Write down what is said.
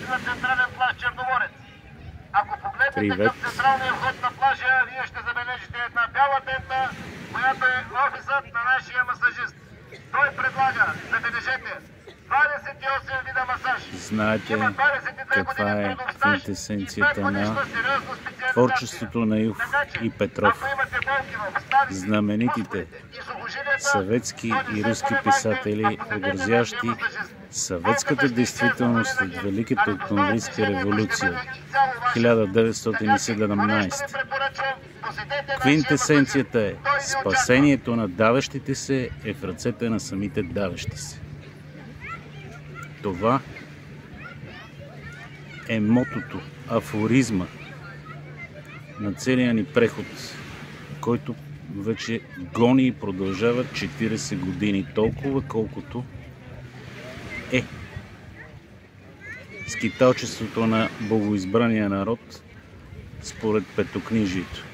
на централен плаж Черноморец. Ако погледнете към централния вход на плажа, вие ще забележите една бяла тента, която е офисът на нашия масажист. Той предлага, забележете, 28 вида масаж. Знаете каква е квинтесенцията на творчеството на Юх и Петров. Знаменитите съветски и руски писатели, отразящи съветската действителност след Великата октомврийска революция 1917. Квинтесенцията е: спасението на давещите се е в ръцете на самите давещи се. Това е мотото, афоризма на целия ни преход, който вече гони и продължава 40 години, толкова колкото е скиталчеството на богоизбрания народ според петокнижието.